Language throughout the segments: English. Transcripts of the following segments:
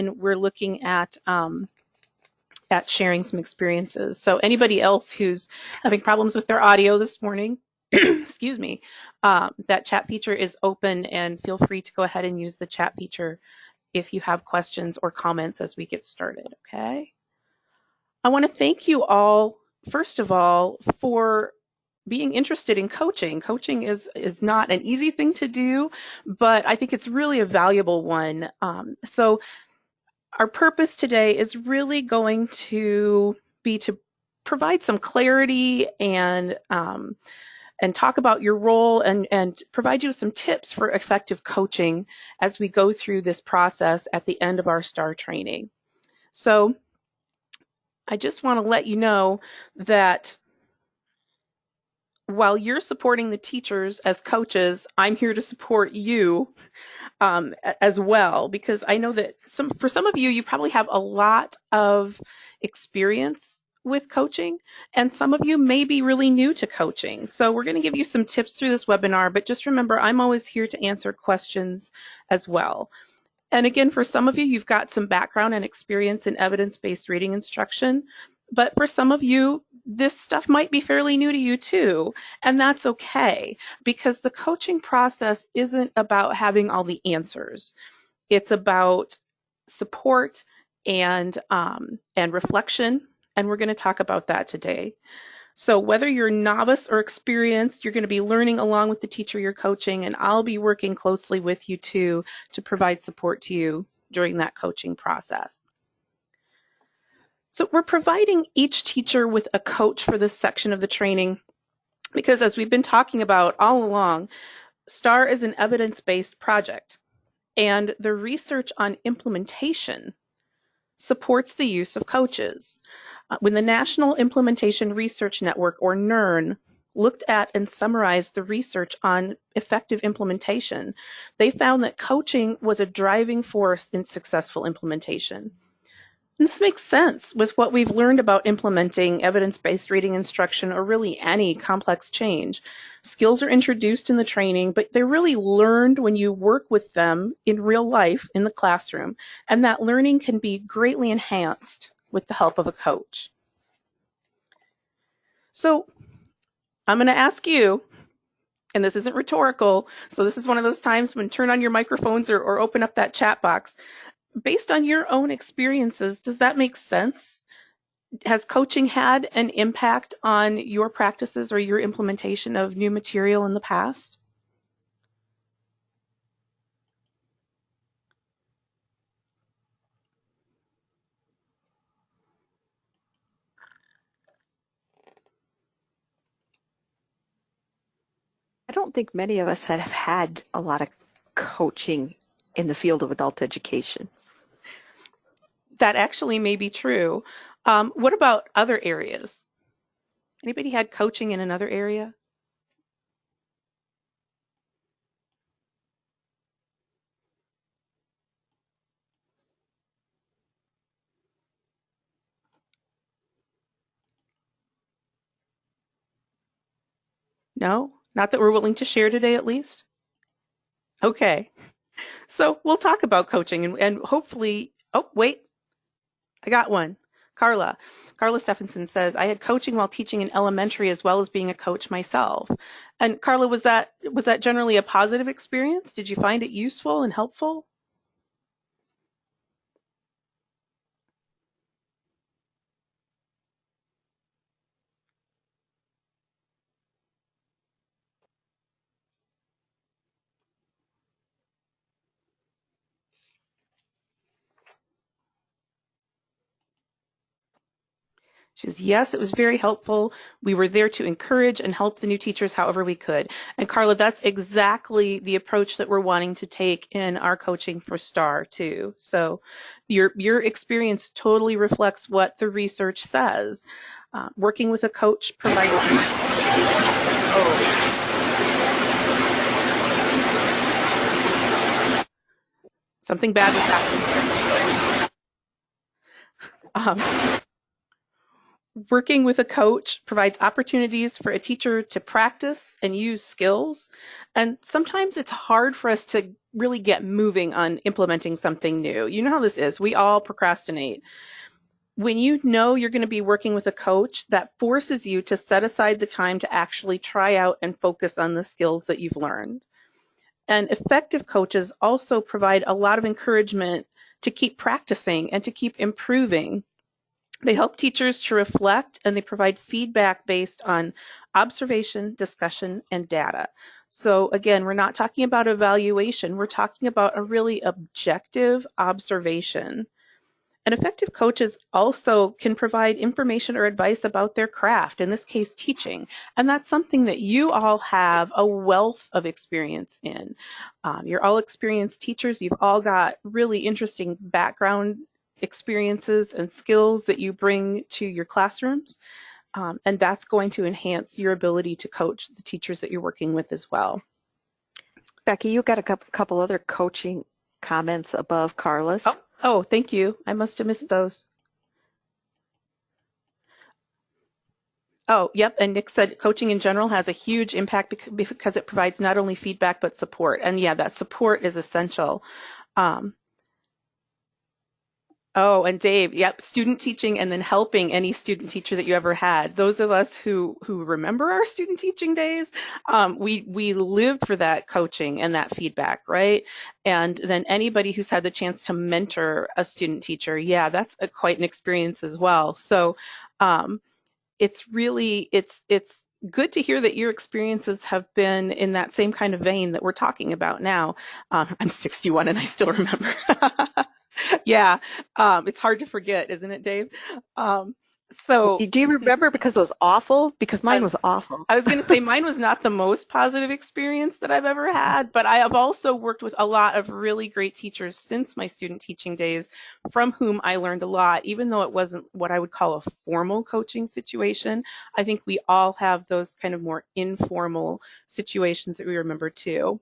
then we're looking at sharing some experiences. So anybody else who's having problems with their audio this morning, excuse me, that chat feature is open, and feel free to go ahead and use the chat feature if you have questions or comments as we get started, okay? I want to thank you all, first of all, for being interested in coaching. Coaching is not an easy thing to do, but I think it's really a valuable one. So our purpose today is really going to be to provide some clarity and talk about your role and provide you with some tips for effective coaching as we go through this process at the end of our STAR training. So I just want to let you know that while you're supporting the teachers as coaches, I'm here to support you as well, because I know that for some of you, you probably have a lot of experience with coaching, and some of you may be really new to coaching. So we're going to give you some tips through this webinar, but just remember, I'm always here to answer questions as well. And again, for some of you, you've got some background and experience in evidence-based reading instruction, but for some of you, this stuff might be fairly new to you too, and that's okay, because the coaching process isn't about having all the answers. It's about support and reflection, and we're going to talk about that today. So whether you're novice or experienced, you're going to be learning along with the teacher you're coaching, and I'll be working closely with you too to provide support to you during that coaching process. So we're providing each teacher with a coach for this section of the training because, as we've been talking about all along, STAR is an evidence-based project, and the research on implementation supports the use of coaches. When the National Implementation Research Network, or NIRN, looked at and summarized the research on effective implementation, they found that coaching was a driving force in successful implementation. And this makes sense with what we've learned about implementing evidence-based reading instruction, or really any complex change. Skills are introduced in the training, but they're really learned when you work with them in real life in the classroom, and that learning can be greatly enhanced with the help of a coach. So I'm going to ask you, and this isn't rhetorical, so this is one of those times when turn on your microphones or open up that chat box. Based on your own experiences, does that make sense? Has coaching had an impact on your practices or your implementation of new material in the past? I don't think many of us have had a lot of coaching in the field of adult education. That actually may be true. What about other areas? Anybody had coaching in another area? No? Not that we're willing to share today, at least? Okay. So we'll talk about coaching and hopefully, oh, wait, I got one. Carla Stephenson says, I had coaching while teaching in elementary as well as being a coach myself. And Carla, was that generally a positive experience? Did you find it useful and helpful? She says, yes, it was very helpful. We were there to encourage and help the new teachers however we could. And Carla, that's exactly the approach that we're wanting to take in our coaching for STAR too. So your experience totally reflects what the research says. Working with a coach provides... Something bad was happening. Working with a coach provides opportunities for a teacher to practice and use skills. And sometimes it's hard for us to really get moving on implementing something new. You know how this is. We all procrastinate. When you know you're going to be working with a coach, that forces you to set aside the time to actually try out and focus on the skills that you've learned. And effective coaches also provide a lot of encouragement to keep practicing and to keep improving. They help teachers to reflect, and they provide feedback based on observation, discussion, and data. So again, we're not talking about evaluation, we're talking about a really objective observation. And effective coaches also can provide information or advice about their craft, in this case, teaching. And that's something that you all have a wealth of experience in. You're all experienced teachers. You've all got really interesting background experiences and skills that you bring to your classrooms. And that's going to enhance your ability to coach the teachers that you're working with as well. Becky, you got a couple other coaching comments above Carla's. Oh, thank you. I must have missed those. Oh, yep. And Nick said coaching in general has a huge impact because it provides not only feedback, but support. And yeah, that support is essential. Oh, and Dave, yep, student teaching and then helping any student teacher that you ever had. Those of us who remember our student teaching days, we lived for that coaching and that feedback, right? And then anybody who's had the chance to mentor a student teacher, yeah, that's quite an experience as well. So it's really, it's good to hear that your experiences have been in that same kind of vein that we're talking about now. I'm 61 and I still remember. Yeah, it's hard to forget, isn't it, Dave? So Do you remember because it was awful? Because mine was awful. I was going to say mine was not the most positive experience that I've ever had, but I have also worked with a lot of really great teachers since my student teaching days, from whom I learned a lot, even though it wasn't what I would call a formal coaching situation. I think we all have those kind of more informal situations that we remember too.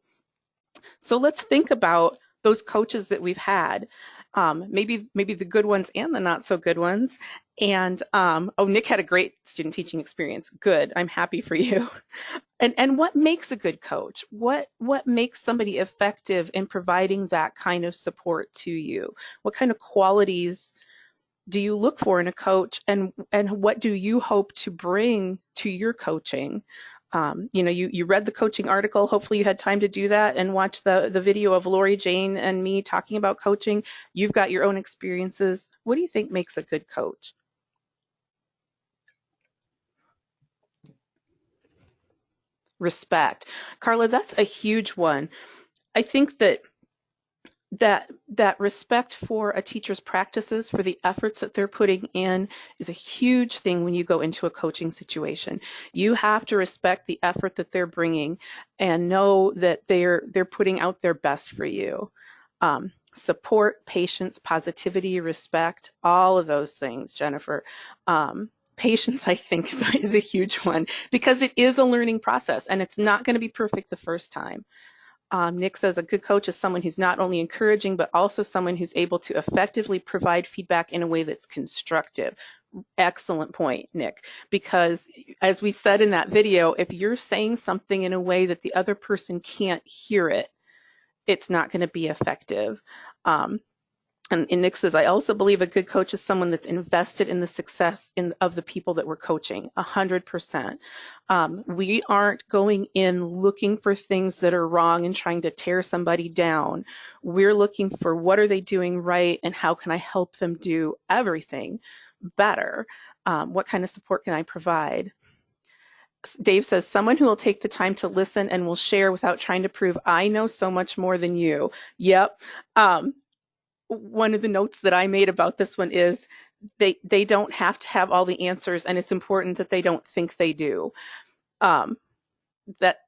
So let's think about those coaches that we've had. Maybe the good ones and the not so good ones. And oh, Nick had a great student teaching experience. Good. I'm happy for you. And what makes a good coach? What makes somebody effective in providing that kind of support to you? What kind of qualities do you look for in a coach, and what do you hope to bring to your coaching? You read the coaching article. Hopefully you had time to do that and watch the video of Lori Jane and me talking about coaching. You've got your own experiences. What do you think makes a good coach? Respect. Carla, that's a huge one. I think that respect for a teacher's practices, for the efforts that they're putting in, is a huge thing when you go into a coaching situation. You have to respect the effort that they're bringing and know that they're putting out their best for you. Support, patience, positivity, respect, all of those things, Jennifer. Patience, I think, is a huge one, because it is a learning process and it's not going to be perfect the first time. Nick says a good coach is someone who's not only encouraging, but also someone who's able to effectively provide feedback in a way that's constructive. Excellent point, Nick, because as we said in that video, if you're saying something in a way that the other person can't hear it, it's not going to be effective. And Nick says, I also believe a good coach is someone that's invested in the success of the people that we're coaching, 100%. We aren't going in looking for things that are wrong and trying to tear somebody down. We're looking for what are they doing right and how can I help them do everything better? What kind of support can I provide? Dave says, someone who will take the time to listen and will share without trying to prove I know so much more than you. Yep. One of the notes that I made about this one is they don't have to have all the answers, and it's important that they don't think they do. That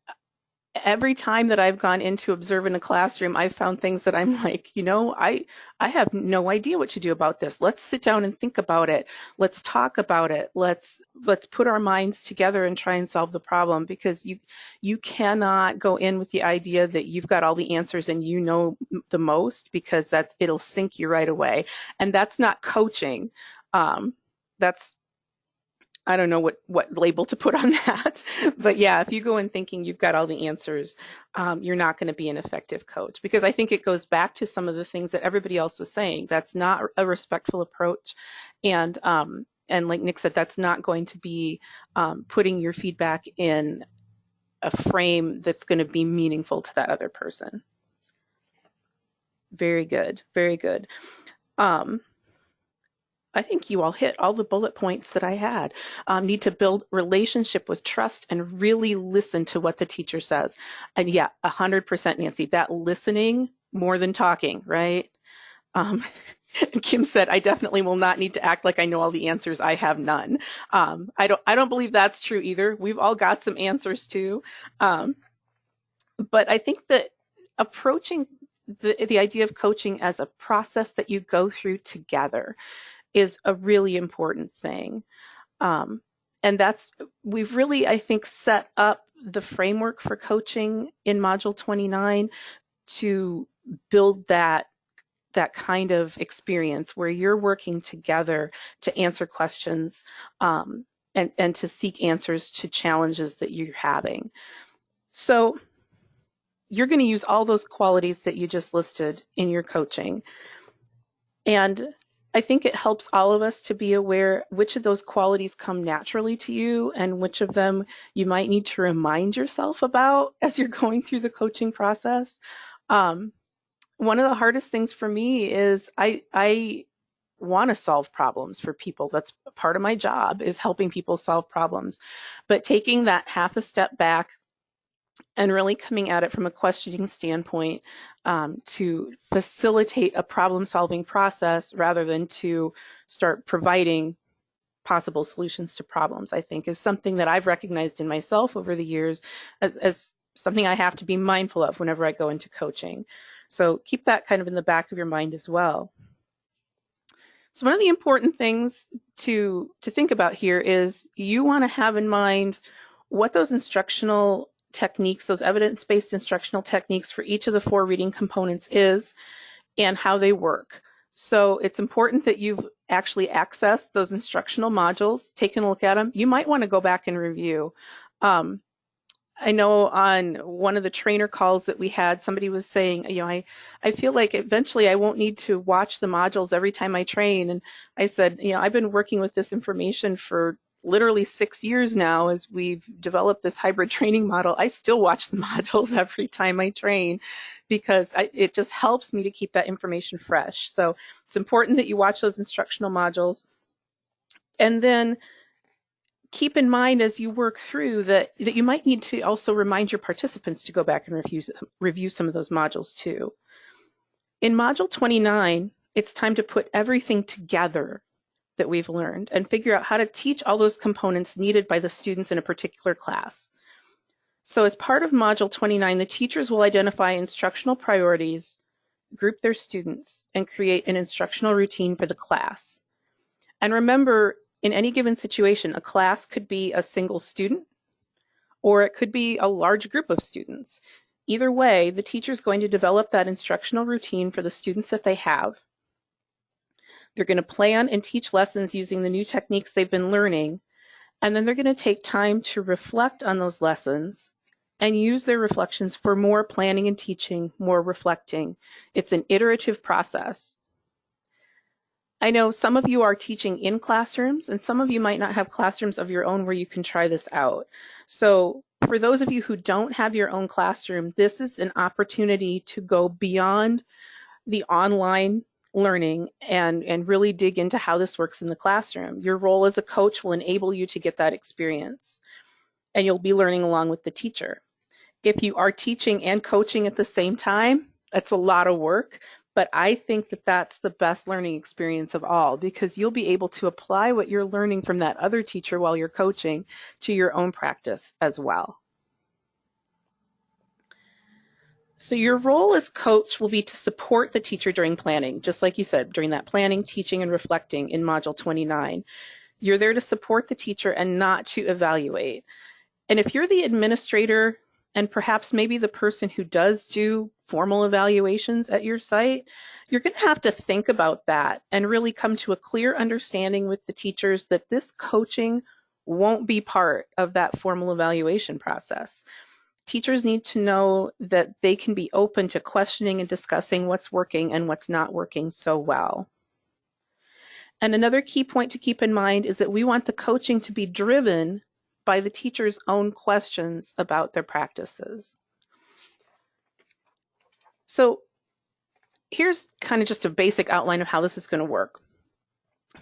every time that I've gone in to observe in a classroom, I've found things that I'm like, I have no idea what to do about this. Let's sit down and think about it. Let's talk about it. Let's put our minds together and try and solve the problem, because you cannot go in with the idea that you've got all the answers and you know the most, because it'll sink you right away. And that's not coaching. That's I don't know what label to put on that. But yeah, if you go in thinking you've got all the answers, you're not going to be an effective coach, because I think it goes back to some of the things that everybody else was saying. That's not a respectful approach. And like Nick said, that's not going to be putting your feedback in a frame that's going to be meaningful to that other person. Very good. Very good. I think you all hit all the bullet points that I had. Need to build relationship with trust and really listen to what the teacher says. And yeah, 100% Nancy, that listening more than talking, right? Kim said, I definitely will not need to act like I know all the answers. I have none. I don't believe that's true either. We've all got some answers too. But I think that approaching the idea of coaching as a process that you go through together is a really important thing. And we've really, I think, set up the framework for coaching in Module 29 to build that kind of experience where you're working together to answer questions and to seek answers to challenges that you're having. So you're going to use all those qualities that you just listed in your coaching. And I think it helps all of us to be aware which of those qualities come naturally to you and which of them you might need to remind yourself about as you're going through the coaching process. One of the hardest things for me is I want to solve problems for people. That's part of my job, is helping people solve problems. But taking that half a step back and really coming at it from a questioning standpoint to facilitate a problem-solving process rather than to start providing possible solutions to problems, I think is something that I've recognized in myself over the years as something I have to be mindful of whenever I go into coaching. So keep that kind of in the back of your mind as well. So one of the important things to think about here is you want to have in mind what those instructional techniques, those evidence-based instructional techniques for each of the 4 reading components is and how they work. So it's important that you've actually accessed those instructional modules, taken a look at them. You might want to go back and review. I know on one of the trainer calls that we had, somebody was saying, I feel like eventually I won't need to watch the modules every time I train. And I said, I've been working with this information for literally 6 years now as we've developed this hybrid training model. I still watch the modules every time I train because it just helps me to keep that information fresh. So it's important that you watch those instructional modules. And then keep in mind as you work through that you might need to also remind your participants to go back and review some of those modules too. In Module 29, it's time to put everything together that we've learned and figure out how to teach all those components needed by the students in a particular class. So as part of Module 29, the teachers will identify instructional priorities, group their students, and create an instructional routine for the class. And remember, in any given situation, a class could be a single student, or it could be a large group of students. Either way, the teacher is going to develop that instructional routine for the students that they have. They're going to plan and teach lessons using the new techniques they've been learning, and then they're going to take time to reflect on those lessons and use their reflections for more planning and teaching, more reflecting. It's an iterative process. I know some of you are teaching in classrooms, and some of you might not have classrooms of your own where you can try this out. So for those of you who don't have your own classroom, this is an opportunity to go beyond the online learning and really dig into how this works in the classroom. Your role as a coach will enable you to get that experience, and you'll be learning along with the teacher. If you are teaching and coaching at the same time, that's a lot of work. But I think that that's the best learning experience of all, because you'll be able to apply what you're learning from that other teacher while you're coaching to your own practice as well. So your role as coach will be to support the teacher during planning, just like you said, during that planning, teaching, and reflecting in Module 29. You're there to support the teacher and not to evaluate. And if you're the administrator and perhaps maybe the person who does do formal evaluations at your site, you're going to have to think about that and really come to a clear understanding with the teachers that this coaching won't be part of that formal evaluation process. Teachers need to know that they can be open to questioning and discussing what's working and what's not working so well. And another key point to keep in mind is that we want the coaching to be driven by the teacher's own questions about their practices. So here's kind of just a basic outline of how this is going to work.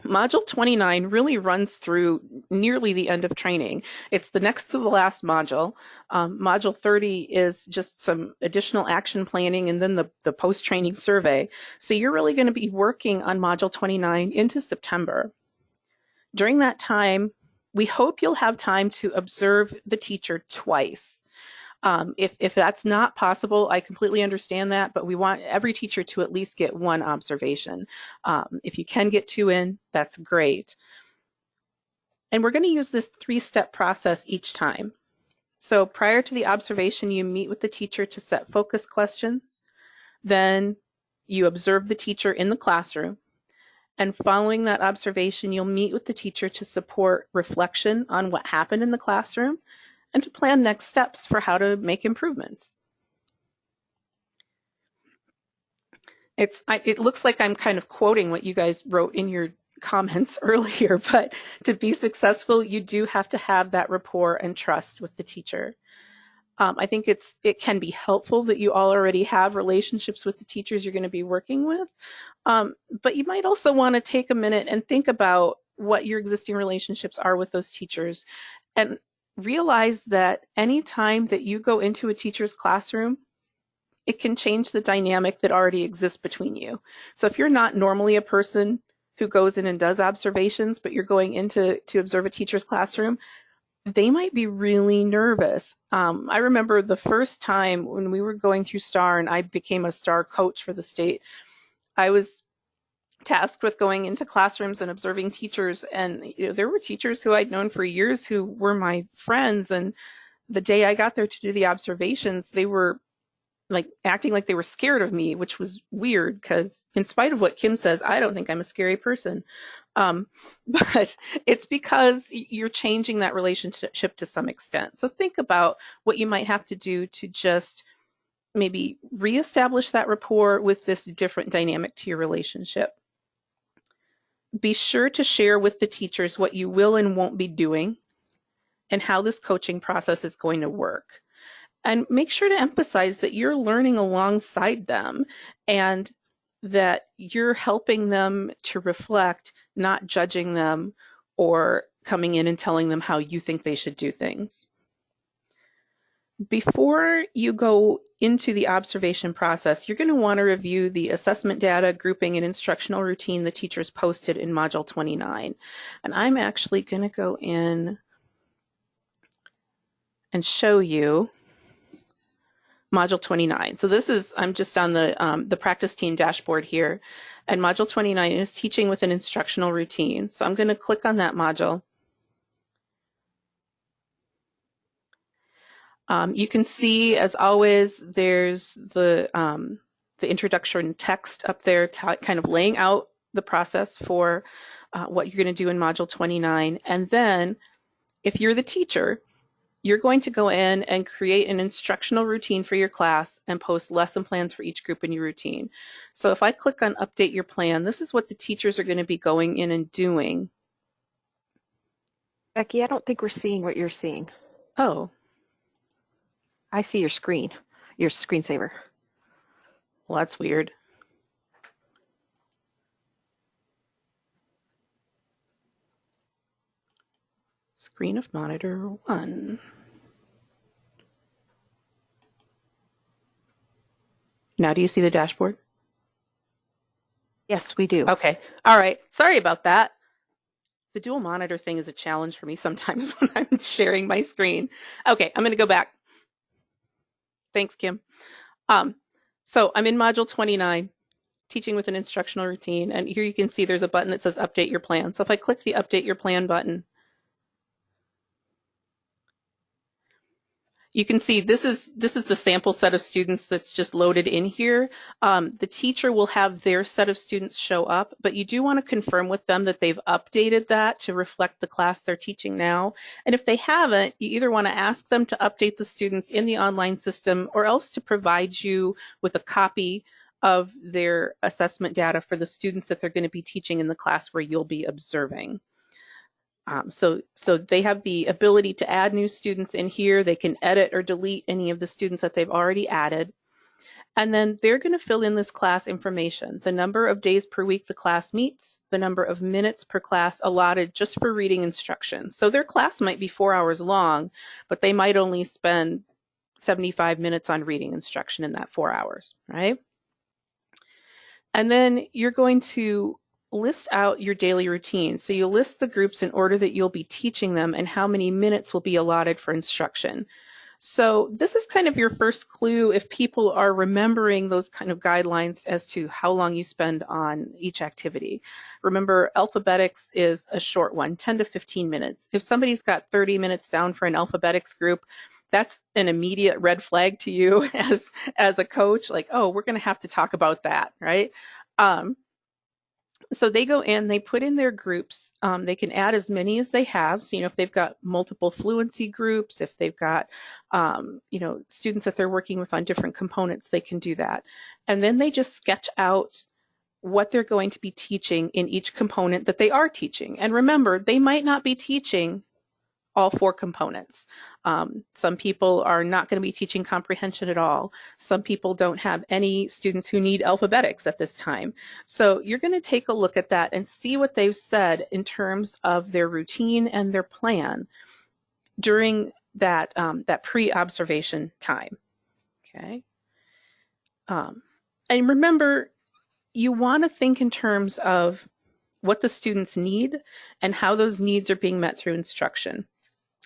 Module 29 really runs through nearly the end of training. It's the next to the last module. Module 30 is just some additional action planning and then the post-training survey. So you're really going to be working on Module 29 into September. During that time, we hope you'll have time to observe the teacher twice. If that's not possible, I completely understand that, but we want every teacher to at least get one observation. If you can get 2 in, that's great. And we're going to use this 3-step process each time. So prior to the observation, you meet with the teacher to set focus questions. Then you observe the teacher in the classroom. And following that observation, you'll meet with the teacher to support reflection on what happened in the classroom and to plan next steps for how to make improvements. It looks like I'm kind of quoting what you guys wrote in your comments earlier, but to be successful, you do have to have that rapport and trust with the teacher. I think it can be helpful that you all already have relationships with the teachers you're going to be working with, but you might also want to take a minute and think about what your existing relationships are with those teachers, and realize that any time that you go into a teacher's classroom, it can change the dynamic that already exists between you. So if you're not normally a person who goes in and does observations, but you're going in to observe a teacher's classroom, they might be really nervous. I remember the first time when we were going through STAR and I became a STAR coach for the state, I was tasked with going into classrooms and observing teachers, and there were teachers who I'd known for years who were my friends, and the day I got there to do the observations, they were like acting like they were scared of me, which was weird because in spite of what Kim says, I don't think I'm a scary person. But it's because you're changing that relationship to some extent. So think about what you might have to do to just maybe reestablish that rapport with this different dynamic to your relationship. Be sure to share with the teachers what you will and won't be doing and how this coaching process is going to work. And make sure to emphasize that you're learning alongside them and that you're helping them to reflect, not judging them or coming in and telling them how you think they should do things. Before you go into the observation process, you're going to want to review the assessment data, grouping, and instructional routine the teachers posted in Module 29. And I'm actually going to go in and show you Module 29. So this is, I'm just on the practice team dashboard here, and Module 29 is teaching with an instructional routine. So I'm going to click on that module. You can see, as always, there's the introduction text up there, kind of laying out the process for what you're going to do in Module 29. And then, if you're the teacher, you're going to go in and create an instructional routine for your class and post lesson plans for each group in your routine. So if I click on Update Your Plan, this is what the teachers are going to be going in and doing. Becky, I don't think we're seeing what you're seeing. Oh. I see your screen, your screensaver. Well, that's weird. Screen of monitor 1. Now do you see the dashboard? Yes, we do. Okay. All right. Sorry about that. The dual monitor thing is a challenge for me sometimes when I'm sharing my screen. Okay, I'm going to go back. Thanks, Kim. So I'm in Module 29, teaching with an instructional routine, and here you can see there's a button that says Update Your Plan. So if I click the Update Your Plan button, You can see this is the sample set of students that's just loaded in here. The teacher will have their set of students show up, but you do want to confirm with them that they've updated that to reflect the class they're teaching now. And if they haven't, you either want to ask them to update the students in the online system or else to provide you with a copy of their assessment data for the students that they're going to be teaching in the class where you'll be observing. So they have the ability to add new students in here. They can edit or delete any of the students that they've already added. And then they're going to fill in this class information, the number of days per week the class meets, the number of minutes per class allotted just for reading instruction. So their class might be 4 hours long, but they might only spend 75 minutes on reading instruction in that 4 hours, right? And then you're going to list out your daily routine. So you list the groups in order that you'll be teaching them and how many minutes will be allotted for instruction. So this is kind of your first clue if people are remembering those kind of guidelines as to how long you spend on each activity. Remember, alphabetics is a short one, 10 to 15 minutes. If somebody's got 30 minutes down for an alphabetics group, that's an immediate red flag to you as a coach, like, oh, we're going to have to talk about that, right? So they go in, they put in their groups. They can add as many as they have. So, if they've got multiple fluency groups, if they've got, students that they're working with on different components, they can do that. And then they just sketch out what they're going to be teaching in each component that they are teaching. And remember, they might not be teaching all 4 components. Some people are not going to be teaching comprehension at all. Some people don't have any students who need alphabetics at this time. So you're going to take a look at that and see what they've said in terms of their routine and their plan during that, that pre-observation time. Okay. And remember, you want to think in terms of what the students need and how those needs are being met through instruction.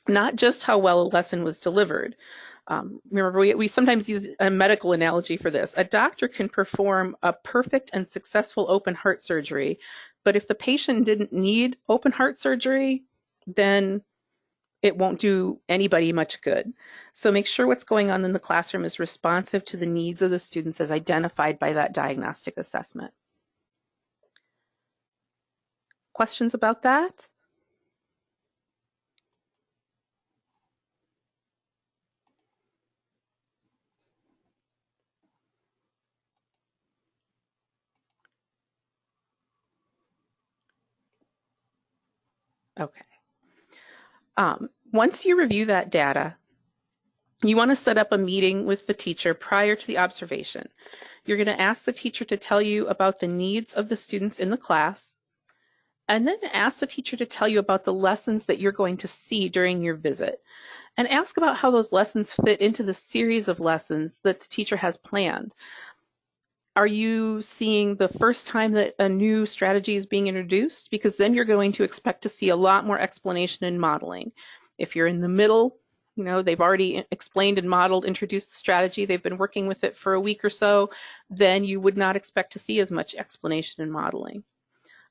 Not just how well a lesson was delivered. Remember, we sometimes use a medical analogy for this. A doctor can perform a perfect and successful open heart surgery, but if the patient didn't need open heart surgery, then it won't do anybody much good. So make sure what's going on in the classroom is responsive to the needs of the students as identified by that diagnostic assessment. Questions about that? Okay. Once you review that data, you want to set up a meeting with the teacher prior to the observation. You're going to ask the teacher to tell you about the needs of the students in the class, and then ask the teacher to tell you about the lessons that you're going to see during your visit. And ask about how those lessons fit into the series of lessons that the teacher has planned. Are you seeing the first time that a new strategy is being introduced? Because then you're going to expect to see a lot more explanation and modeling. If you're in the middle, they've already explained and modeled, introduced the strategy, they've been working with it for a week or so, then you would not expect to see as much explanation and modeling.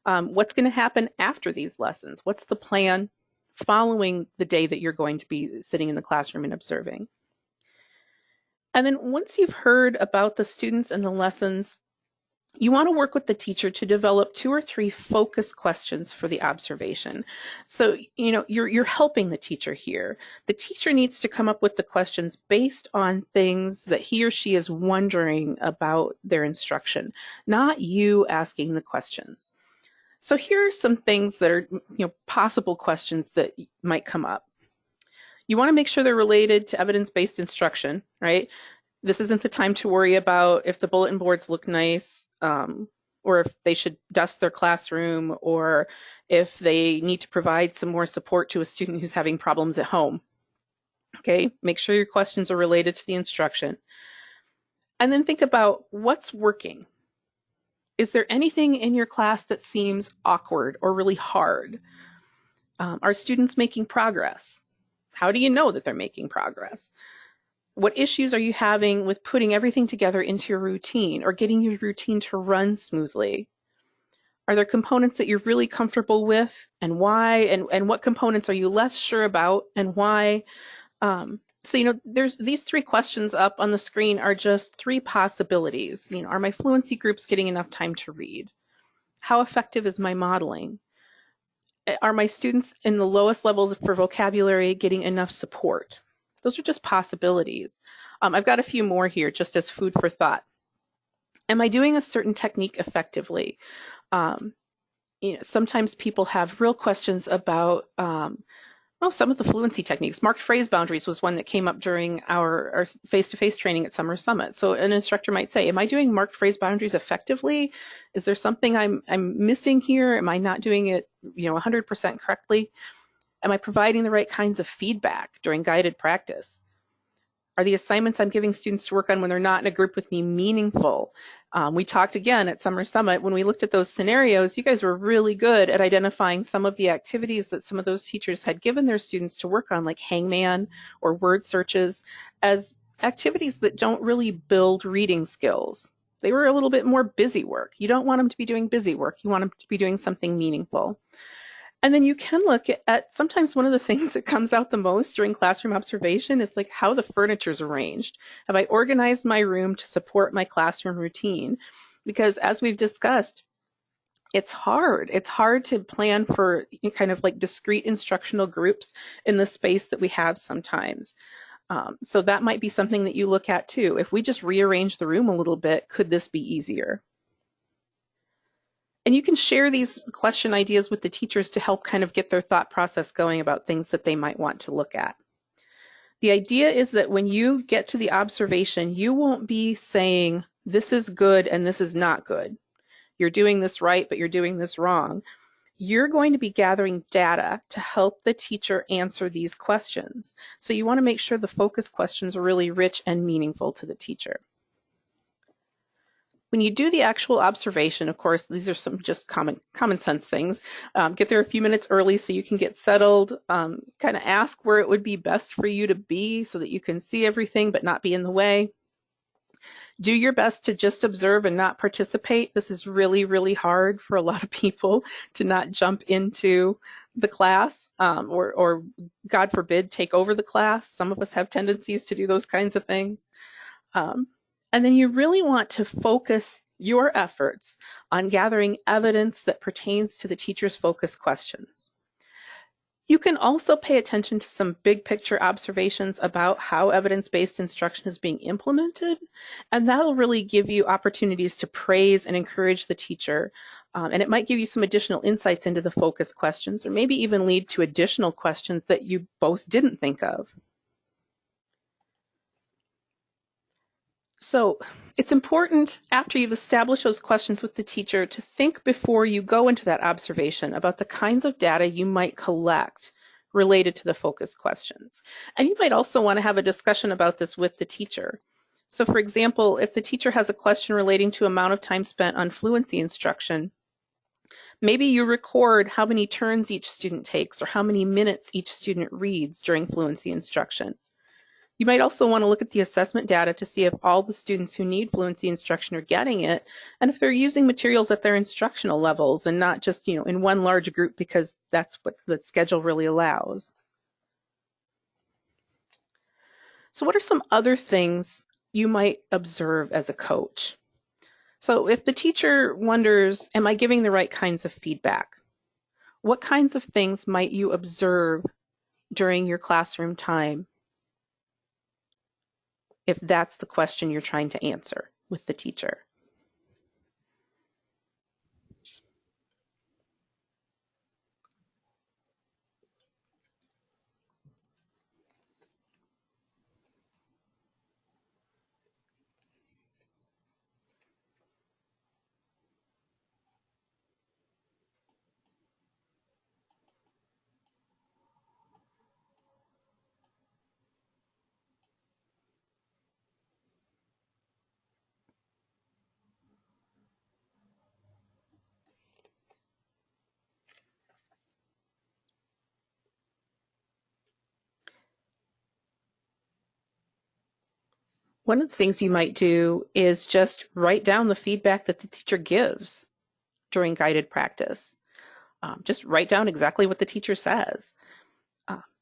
What's going to happen after these lessons? What's the plan following the day that you're going to be sitting in the classroom and observing? And then once you've heard about the students and the lessons, you want to work with the teacher to develop 2 or 3 focus questions for the observation. So, you're helping the teacher here. The teacher needs to come up with the questions based on things that he or she is wondering about their instruction, not you asking the questions. So here are some things that are, possible questions that might come up. You want to make sure they're related to evidence-based instruction, right? This isn't the time to worry about if the bulletin boards look nice, or if they should dust their classroom, or if they need to provide some more support to a student who's having problems at home. Okay, make sure your questions are related to the instruction. And then think about what's working. Is there anything in your class that seems awkward or really hard? Are students making progress? How do you know that they're making progress? What issues are you having with putting everything together into your routine or getting your routine to run smoothly? Are there components that you're really comfortable with, and why? And what components are you less sure about, and why? So, there's these 3 questions up on the screen are just 3 possibilities. Are my fluency groups getting enough time to read? How effective is my modeling? Are my students in the lowest levels for vocabulary getting enough support? Those are just possibilities. I've got a few more here just as food for thought. Am I doing a certain technique effectively? Sometimes people have real questions about some of the fluency techniques. Marked phrase boundaries was one that came up during our face-to-face training at Summer Summit. So an instructor might say, am I doing marked phrase boundaries effectively? Is there something I'm missing here? Am I not doing it 100% correctly? Am I providing the right kinds of feedback during guided practice? Are the assignments I'm giving students to work on when they're not in a group with me meaningful? We talked again at Summer Summit, when we looked at those scenarios, you guys were really good at identifying some of the activities that some of those teachers had given their students to work on, like hangman or word searches, as activities that don't really build reading skills. They were a little bit more busy work. You don't want them to be doing busy work. You want them to be doing something meaningful. And then you can look at sometimes one of the things that comes out the most during classroom observation is like how the furniture is arranged. Have I organized my room to support my classroom routine? Because as we've discussed, it's hard. It's hard to plan for kind of like discrete instructional groups in the space that we have sometimes. So that might be something that you look at too. If we just rearrange the room a little bit, could this be easier? And you can share these question ideas with the teachers to help kind of get their thought process going about things that they might want to look at. The idea is that when you get to the observation, you won't be saying, this is good and this is not good. You're doing this right, but you're doing this wrong. You're going to be gathering data to help the teacher answer these questions. So you want to make sure the focus questions are really rich and meaningful to the teacher. When you do the actual observation, of course, these are some just common sense things. Get there a few minutes early so you can get settled. Kind of ask where it would be best for you to be so that you can see everything but not be in the way. Do your best to just observe and not participate. This is really, really hard for a lot of people to not jump into the class or God forbid, take over the class. Some of us have tendencies to do those kinds of things. And then you really want to focus your efforts on gathering evidence that pertains to the teacher's focus questions. You can also pay attention to some big picture observations about how evidence-based instruction is being implemented, and that'll really give you opportunities to praise and encourage the teacher. And it might give you some additional insights into the focus questions, or maybe even lead to additional questions that you both didn't think of. So it's important after you've established those questions with the teacher to think before you go into that observation about the kinds of data you might collect related to the focus questions. And you might also want to have a discussion about this with the teacher. So for example, if the teacher has a question relating to amount of time spent on fluency instruction, maybe you record how many turns each student takes or how many minutes each student reads during fluency instruction. You might also want to look at the assessment data to see if all the students who need fluency instruction are getting it, and if they're using materials at their instructional levels and not just, in one large group because that's what the schedule really allows. So what are some other things you might observe as a coach? So if the teacher wonders, am I giving the right kinds of feedback? What kinds of things might you observe during your classroom time, if that's the question you're trying to answer with the teacher? One of the things you might do is just write down the feedback that the teacher gives during guided practice. Just write down exactly what the teacher says.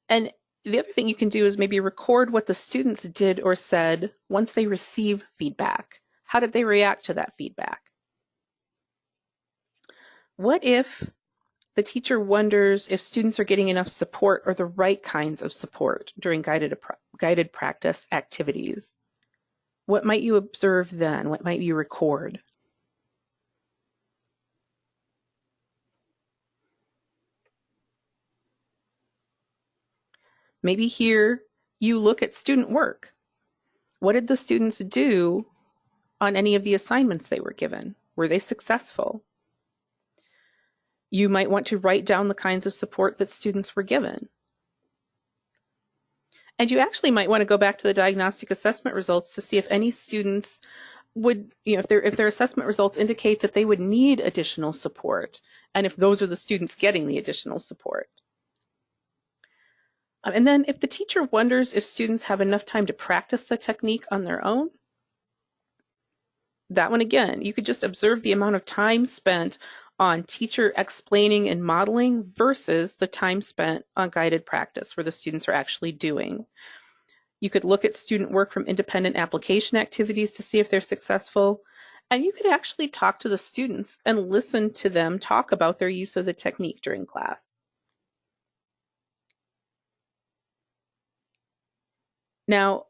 And The other thing you can do is maybe record what the students did or said once they receive feedback. How did they react to that feedback? What if the teacher wonders if students are getting enough support or the right kinds of support during guided practice activities? What might you observe then? What might you record? Maybe here you look at student work. What did the students do on any of the assignments they were given? Were they successful? You might want to write down the kinds of support that students were given. And you actually might want to go back to the diagnostic assessment results to see if any students would, if their assessment results indicate that they would need additional support, and if those are the students getting the additional support. And then if the teacher wonders if students have enough time to practice the technique on their own, that one again, you could just observe the amount of time spent on teacher explaining and modeling versus the time spent on guided practice where the students are actually doing. You could look at student work from independent application activities to see if they're successful. And you could actually talk to the students and listen to them talk about their use of the technique during class. Now,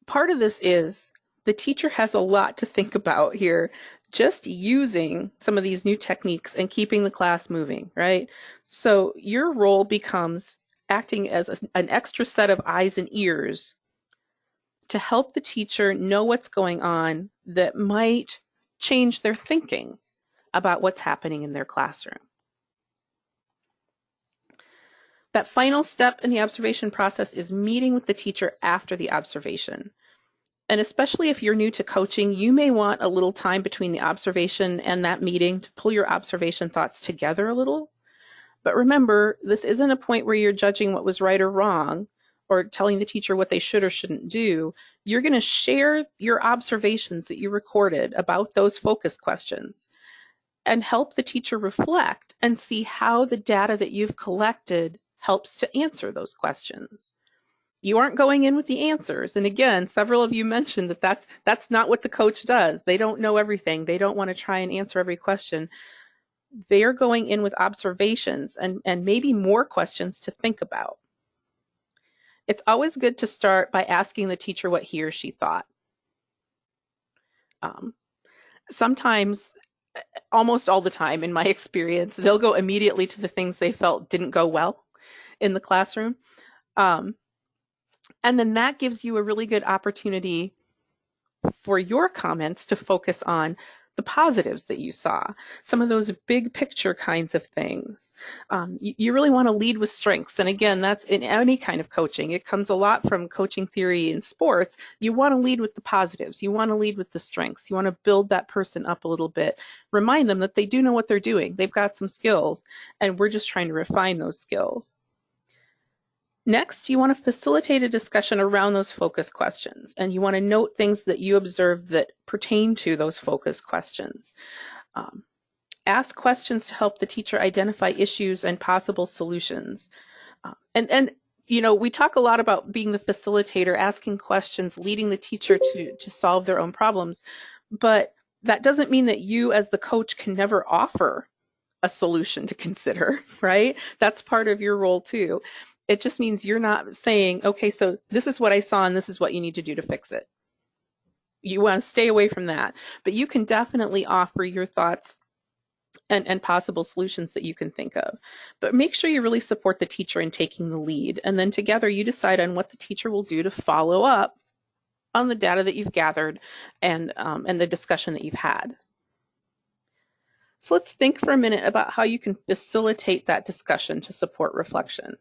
part of this is the teacher has a lot to think about here, just using some of these new techniques and keeping the class moving, right? So your role becomes acting as an extra set of eyes and ears to help the teacher know what's going on that might change their thinking about what's happening in their classroom. That final step in the observation process is meeting with the teacher after the observation. And especially if you're new to coaching, you may want a little time between the observation and that meeting to pull your observation thoughts together a little. But remember, this isn't a point where you're judging what was right or wrong or telling the teacher what they should or shouldn't do. You're going to share your observations that you recorded about those focus questions and help the teacher reflect and see how the data that you've collected helps to answer those questions. You aren't going in with the answers. And again, several of you mentioned that that's not what the coach does. They don't know everything. They don't want to try and answer every question. They are going in with observations and maybe more questions to think about. It's always good to start by asking the teacher what he or she thought. Sometimes, almost all the time in my experience, they'll go immediately to the things they felt didn't go well in the classroom. And then that gives you a really good opportunity for your comments to focus on the positives that you saw, some of those big picture kinds of things. You really want to lead with strengths. And again, that's in any kind of coaching. It comes a lot from coaching theory in sports. You want to lead with the positives. You want to lead with the strengths. You want to build that person up a little bit. Remind them that they do know what they're doing. They've got some skills, and we're just trying to refine those skills. Next, you want to facilitate a discussion around those focus questions, and you want to note things that you observe that pertain to those focus questions. Ask questions to help the teacher identify issues and possible solutions. And we talk a lot about being the facilitator, asking questions, leading the teacher to solve their own problems, but that doesn't mean that you as the coach can never offer a solution to consider, right? That's part of your role too. It just means you're not saying, okay, so this is what I saw and this is what you need to do to fix it. You want to stay away from that, but you can definitely offer your thoughts and possible solutions that you can think of. But make sure you really support the teacher in taking the lead, and then together you decide on what the teacher will do to follow up on the data that you've gathered and the discussion that you've had. So let's think for a minute about how you can facilitate that discussion to support reflection.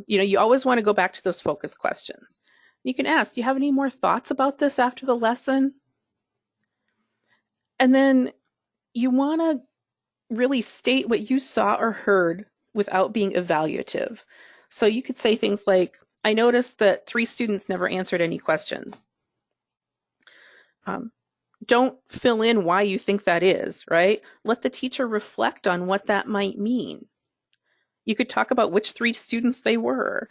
You always want to go back to those focus questions. You can ask, do you have any more thoughts about this after the lesson? And then you want to really state what you saw or heard without being evaluative. So you could say things like, I noticed that 3 students never answered any questions. Don't fill in why you think that is, right? Let the teacher reflect on what that might mean. You could talk about which 3 students they were.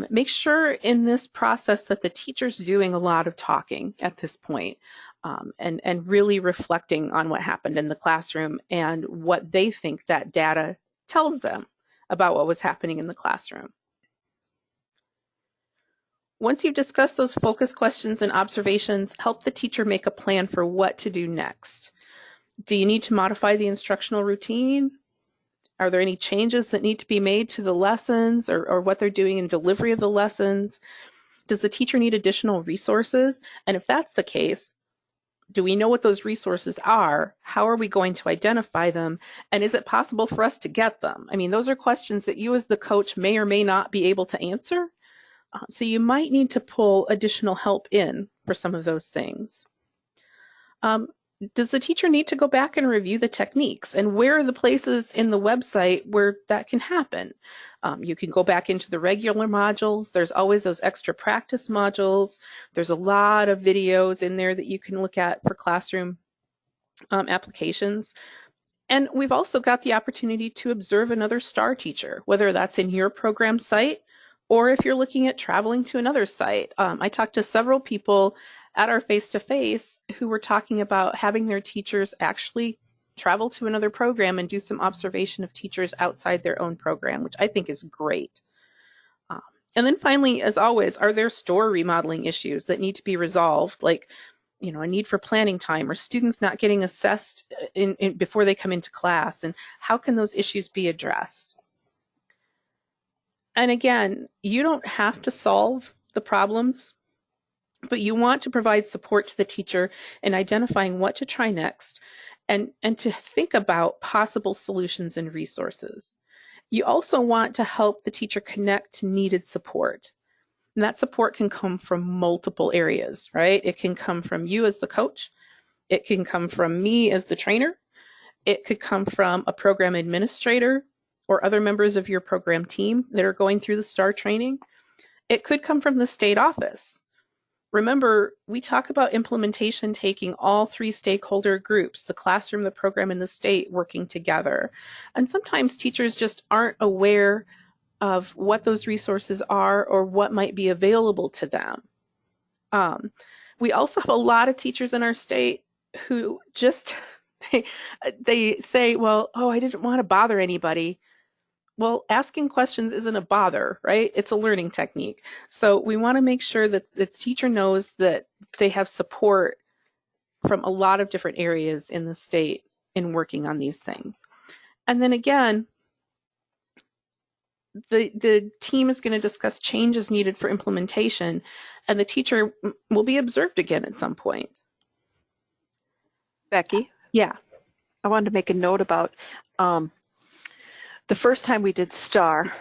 Make sure in this process that the teacher's doing a lot of talking at this point, and really reflecting on what happened in the classroom and what they think that data tells them about what was happening in the classroom. Once you've discussed those focus questions and observations, help the teacher make a plan for what to do next. Do you need to modify the instructional routine? Are there any changes that need to be made to the lessons or what they're doing in delivery of the lessons? Does the teacher need additional resources? And if that's the case, do we know what those resources are? How are we going to identify them? And is it possible for us to get them? I mean, those are questions that you as the coach may or may not be able to answer. So you might need to pull additional help in for some of those things. Does the teacher need to go back and review the techniques? And where are the places in the website where that can happen? You can go back into the regular modules. There's always those extra practice modules. There's a lot of videos in there that you can look at for classroom applications. And we've also got the opportunity to observe another STAR teacher, whether that's in your program site or if you're looking at traveling to another site. I talked to several people at our face-to-face who were talking about having their teachers actually travel to another program and do some observation of teachers outside their own program, which I think is great. And then finally, as always, are there store remodeling issues that need to be resolved, like a need for planning time or students not getting assessed before they come into class, and how can those issues be addressed? And again, you don't have to solve the problems, but you want to provide support to the teacher in identifying what to try next and to think about possible solutions and resources. You also want to help the teacher connect to needed support. And that support can come from multiple areas, right? It can come from you as the coach. It can come from me as the trainer. It could come from a program administrator or other members of your program team that are going through the STAR training. It could come from the state office. Remember, we talk about implementation taking all 3 stakeholder groups, the classroom, the program, and the state working together. And sometimes teachers just aren't aware of what those resources are or what might be available to them. We also have a lot of teachers in our state who just, they say, well, I didn't want to bother anybody. Well, asking questions isn't a bother, right? It's a learning technique. So we want to make sure that the teacher knows that they have support from a lot of different areas in the state in working on these things. And then again, the team is going to discuss changes needed for implementation, and the teacher will be observed again at some point. Becky? Yeah. I wanted to make a note about the first time we did STAR,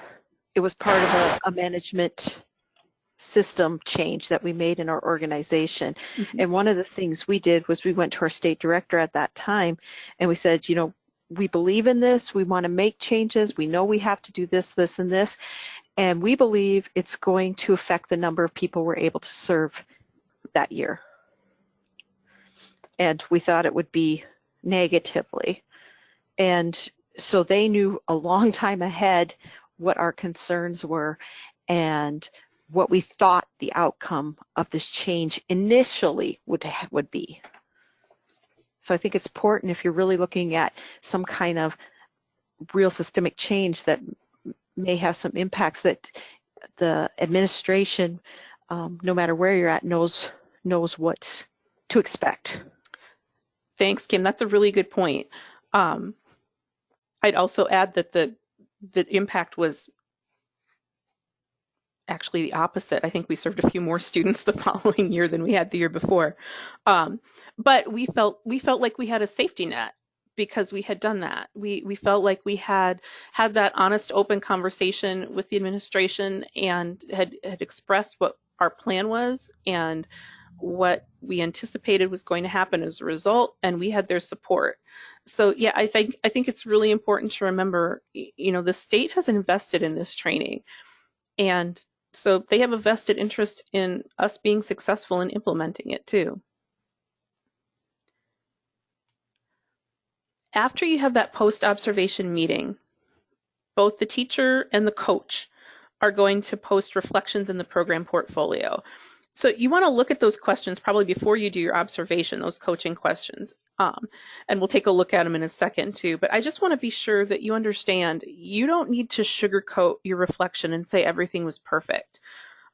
it was part of a management system change that we made in our organization. Mm-hmm. And one of the things we did was we went to our state director at that time and we said, we believe in this, we want to make changes, we know we have to do this, this, and this, and we believe it's going to affect the number of people we're able to serve that year. And we thought it would be negatively. And so they knew a long time ahead what our concerns were and what we thought the outcome of this change initially would be. So I think it's important if you're really looking at some kind of real systemic change that may have some impacts that the administration, no matter where you're at, knows what to expect. Thanks, Kim. That's a really good point. I'd also add that the impact was actually the opposite. I think we served a few more students the following year than we had the year before. But we felt like we had a safety net because we had done that. We felt like we had that honest, open conversation with the administration and had expressed what our plan was and what we anticipated was going to happen as a result, and we had their support. So yeah, I think it's really important to remember, the state has invested in this training, and so they have a vested interest in us being successful in implementing it too. After you have that post-observation meeting, both the teacher and the coach are going to post reflections in the program portfolio. So you want to look at those questions probably before you do your observation, those coaching questions. And we'll take a look at them in a second too. But I just want to be sure that you understand you don't need to sugarcoat your reflection and say everything was perfect.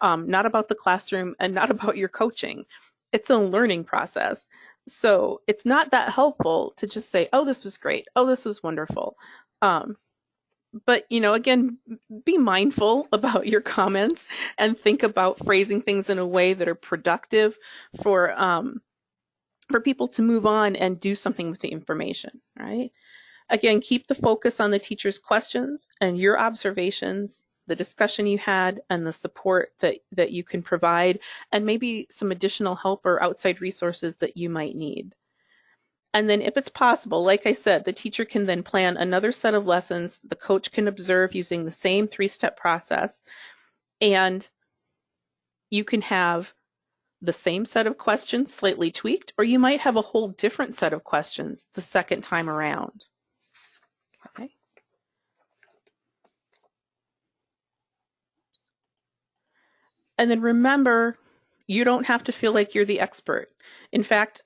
Not about the classroom and not about your coaching. It's a learning process. So it's not that helpful to just say, oh, this was great. Oh, this was wonderful. But, again, be mindful about your comments and think about phrasing things in a way that are productive for people to move on and do something with the information, right? Again, keep the focus on the teacher's questions and your observations, the discussion you had, and the support that you can provide, and maybe some additional help or outside resources that you might need. And then if it's possible, like I said, the teacher can then plan another set of lessons. The coach can observe using the same 3-step process, and you can have the same set of questions slightly tweaked, or you might have a whole different set of questions the second time around. Okay. And then remember, you don't have to feel like you're the expert. In fact,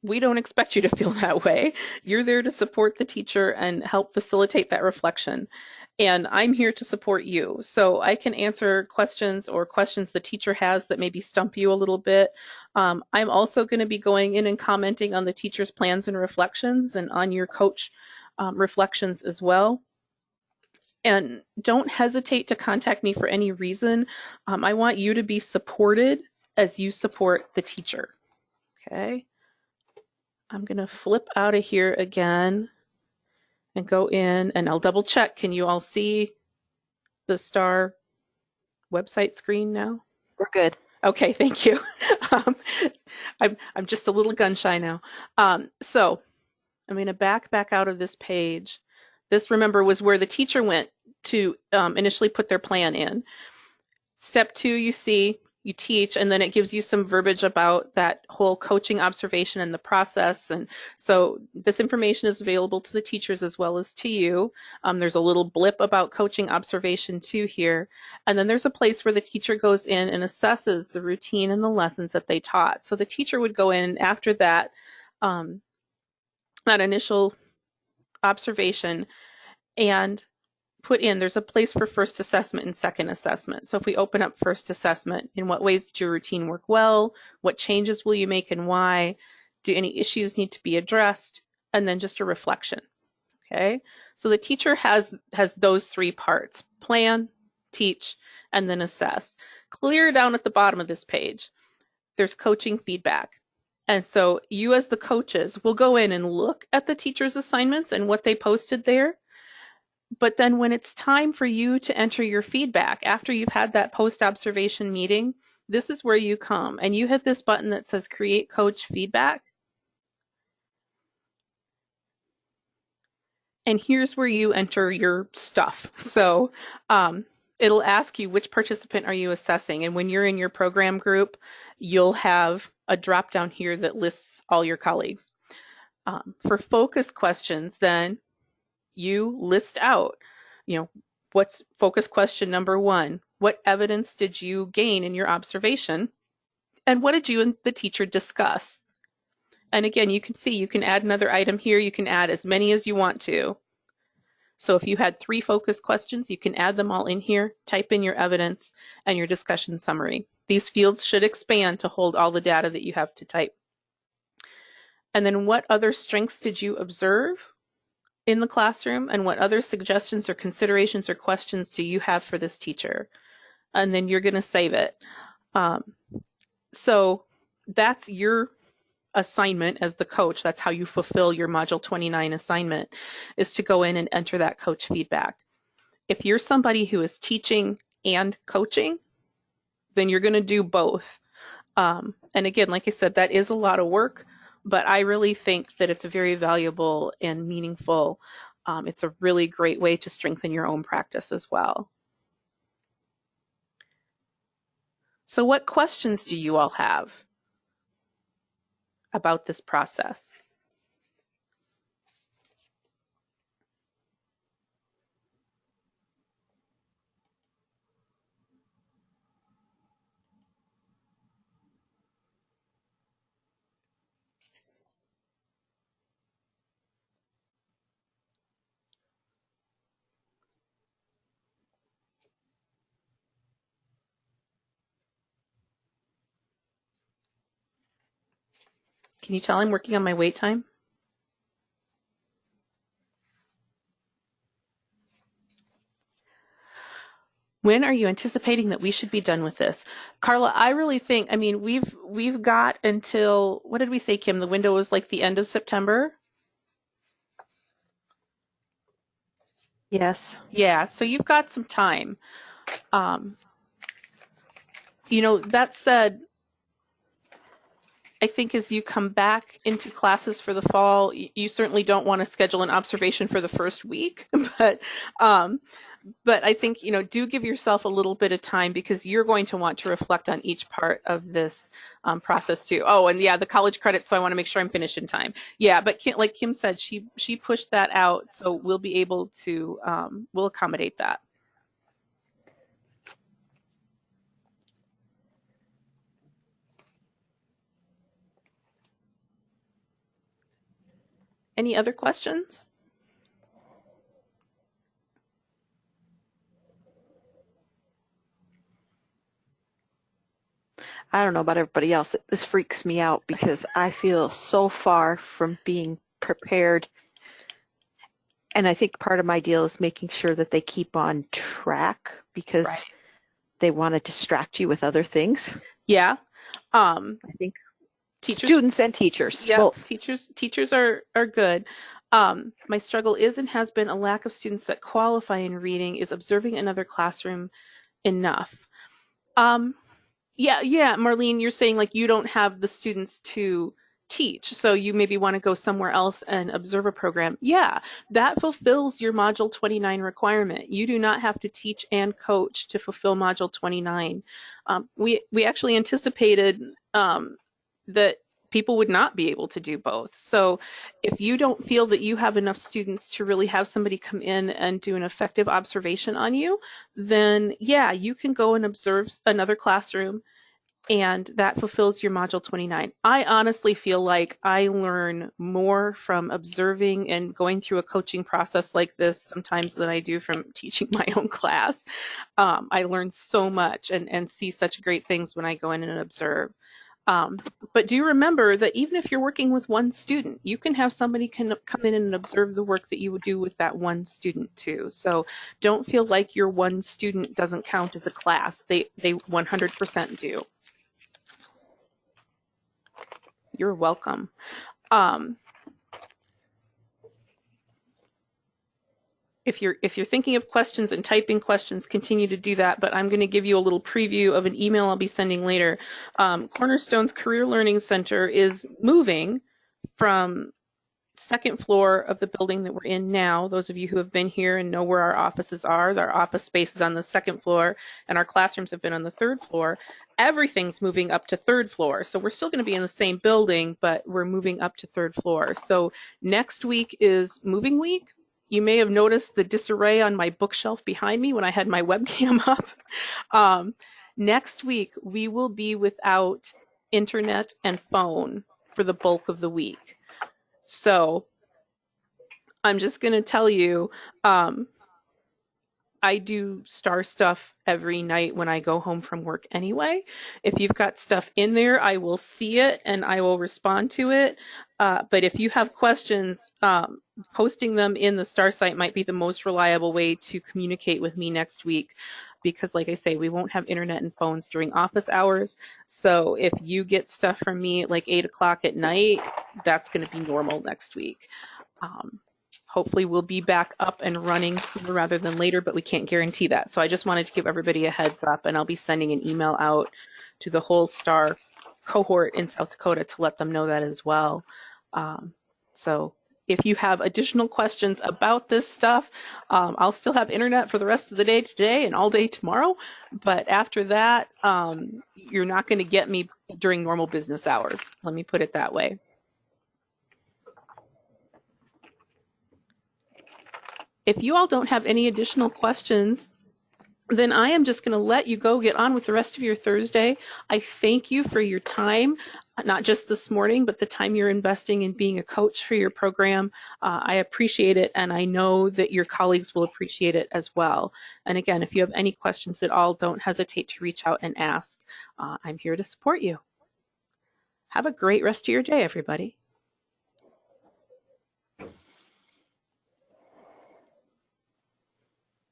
we don't expect you to feel that way. You're there to support the teacher and help facilitate that reflection. And I'm here to support you. So I can answer questions or questions the teacher has that maybe stump you a little bit. I'm also going to be going in and commenting on the teacher's plans and reflections and on your coach reflections as well. And don't hesitate to contact me for any reason. I want you to be supported as you support the teacher. Okay. I'm going to flip out of here again and go in, and I'll double check. Can you all see the STAR website screen now? We're good. Okay, thank you. I'm just a little gun shy now. So I'm going to back out of this page. This, remember, was where the teacher went to initially put their plan in. Step 2, you see, you teach, and then it gives you some verbiage about that whole coaching observation and the process. And so this information is available to the teachers as well as to you. There's a little blip about coaching observation too here. And then there's a place where the teacher goes in and assesses the routine and the lessons that they taught. So the teacher would go in after that, that initial observation and put in, there's a place for first assessment and second assessment. So if we open up first assessment, in what ways did your routine work well? What changes will you make and why? Do any issues need to be addressed? And then just a reflection. Okay, so the teacher has those 3 parts: plan, teach, and then assess. Clear down at the bottom of this page, there's coaching feedback. And so you as the coaches will go in and look at the teacher's assignments and what they posted there. But then when it's time for you to enter your feedback, after you've had that post-observation meeting, this is where you come and you hit this button that says Create Coach Feedback. And here's where you enter your stuff. So it'll ask you which participant are you assessing. And when you're in your program group, you'll have a drop down here that lists all your colleagues. For focus questions, then you list out, what's focus question number 1? What evidence did you gain in your observation? And what did you and the teacher discuss? And again, you can see you can add another item here. You can add as many as you want to. So if you had 3 focus questions, you can add them all in here, type in your evidence and your discussion summary. These fields should expand to hold all the data that you have to type. And then what other strengths did you observe in the classroom, and what other suggestions or considerations or questions do you have for this teacher? And then you're going to save it. So that's your assignment as the coach. That's how you fulfill your Module 29 assignment, is to go in and enter that coach feedback. If you're somebody who is teaching and coaching, then you're going to do both. And again, like I said, that is a lot of work, but I really think that it's very valuable and meaningful. It's a really great way to strengthen your own practice as well. So what questions do you all have about this process? Can you tell I'm working on my wait time? When are you anticipating that we should be done with this? Carla, I really think, I mean, we've got until, what did we say, Kim? The window was like the end of September? Yes. Yeah, so you've got some time. Um, that said, I think as you come back into classes for the fall, you certainly don't want to schedule an observation for the first week, but um, but I think, do give yourself a little bit of time because you're going to want to reflect on each part of this process too. Oh, and yeah, the college credits. So I want to make sure I'm finished in time. Yeah, but like Kim said, she pushed that out, so we'll be able to we'll accommodate that. Any other questions? I don't know about everybody else. This freaks me out because I feel so far from being prepared. And I think part of my deal is making sure that they keep on track because Right. they want to distract you with other things. Yeah. I think Teachers, students and teachers, yeah, both. teachers are good. My struggle is and has been a lack of students that qualify in reading. Is observing another classroom enough? Um, yeah, Marlene, you're saying like you don't have the students to teach, so you maybe want to go somewhere else and observe a program. Yeah, that fulfills your Module 29 requirement. You do not have to teach and coach to fulfill Module 29. We actually anticipated that people would not be able to do both. So if you don't feel that you have enough students to really have somebody come in and do an effective observation on you, then yeah, you can go and observe another classroom and that fulfills your Module 29. I honestly feel like I learn more from observing and going through a coaching process like this sometimes than I do from teaching my own class. I learn so much and see such great things when I go in and observe. But do remember that even if you're working with one student, you can have somebody can come in and observe the work that you would do with that one student too. So don't feel like your one student doesn't count as a class. They 100% do. You're welcome. If you're thinking of questions and typing questions, continue to do that. But I'm going to give you a little preview of an email I'll be sending later. Cornerstone's Career Learning Center is moving from second floor of the building that we're in now. Those of you who have been here and know where our offices are, our office space is on the second floor and our classrooms have been on the third floor. Everything's moving up to third floor. So we're still going to be in the same building, but we're moving up to third floor. So next week is moving week. You may have noticed the disarray on my bookshelf behind me when I had my webcam up. Next week, we will be without internet and phone for the bulk of the week. So I'm just going to tell you, I do star stuff every night when I go home from work anyway. If you've got stuff in there, I will see it and I will respond to it. But if you have questions, posting them in the star site might be the most reliable way to communicate with me next week. Because like I say, we won't have internet and phones during office hours. So if you get stuff from me at like 8 o'clock at night, that's going to be normal next week. Hopefully we'll be back up and running sooner rather than later, but we can't guarantee that. So I just wanted to give everybody a heads up, and I'll be sending an email out to the whole STAR cohort in South Dakota to let them know that as well. So if you have additional questions about this stuff, I'll still have internet for the rest of the day today and all day tomorrow. But after that, you're not going to get me during normal business hours. Let me put it that way. If you all don't have any additional questions, then I am just going to let you go get on with the rest of your Thursday. I thank you for your time, not just this morning, but the time you're investing in being a coach for your program. I appreciate it, and I know that your colleagues will appreciate it as well. And again, if you have any questions at all, don't hesitate to reach out and ask. I'm here to support you. Have a great rest of your day, everybody.